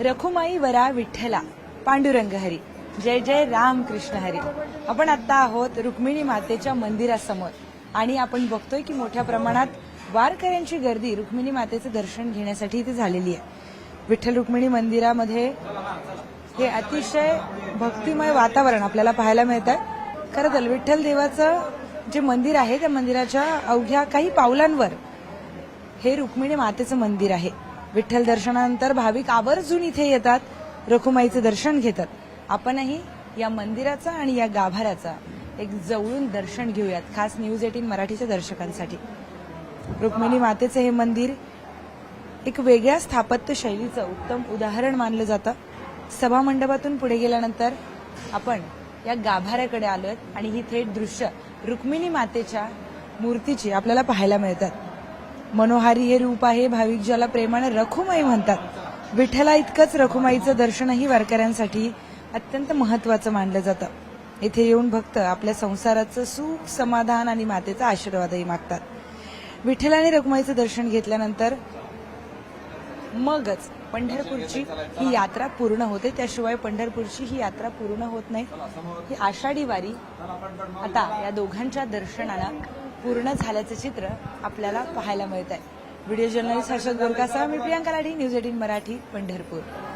रखुमाई वरा विठ्ठला पांडुरंग हरी, जय जय राम कृष्ण हरी. आपण आता आहोत रुक्मिणी मातेच्या मंदिरासमोर आणि आपण बघतोय की मोठ्या प्रमाणात वारकऱ्यांची गर्दी रुक्मिणी मातेचे दर्शन घेण्यासाठी इथे झालेली आहे. विठ्ठल रुक्मिणी मंदिरामध्ये हे अतिशय भक्तिमय वातावरण आपल्याला पाहायला मिळतं. खरं तर विठ्ठल देवाचं जे मंदिर आहे त्या मंदिराच्या अवघ्या काही पावलांवर हे रुक्मिणी मातेचं मंदिर आहे. विठ्ठल दर्शनानंतर भाविक आवर्जून इथे येतात, रखुमाईचं दर्शन घेतात. आपणही या मंदिराचा आणि या गाभाऱ्याचा एक जवळून दर्शन घेऊयात, खास न्यूज 18 मराठीच्या दर्शकांसाठी. रुक्मिणी मातेचं हे मंदिर एक वेगळ्या स्थापत्य शैलीचं उत्तम उदाहरण मानलं जातं. सभामंडपातून पुढे गेल्यानंतर आपण या गाभाऱ्याकडे आलोय आणि ही थेट दृश्य रुक्मिणी मातेच्या मूर्तीची आपल्याला पाहायला मिळतात. मनोहारी हे रूप आहे, भाविक ज्याला प्रेमाने रखुमाई म्हणतात. विठ्ठला इतकंच रखुमाईचं दर्शनही वारकऱ्यांसाठी अत्यंत महत्वाचं मानलं जातं. इथे येऊन भक्त आपल्या संसाराचं सुख, समाधान आणि मातेचा आशीर्वादही मागतात. विठ्ठल आणि रखुमाईचं दर्शन घेतल्यानंतर मगच पंढरपूरची ही यात्रा पूर्ण होते. त्याशिवाय पंढरपूरची ही यात्रा पूर्ण होत नाही. ही आषाढी वारी आता या दोघांच्या दर्शनानं पूर्ण झाल्याचं चित्र आपल्याला पाहायला मिळत आहे. व्हिडिओ जर्नलिस्ट हर्षद गोरकासह मी प्रियांका लाठी, न्यूज 18 मराठी, पंढरपूर.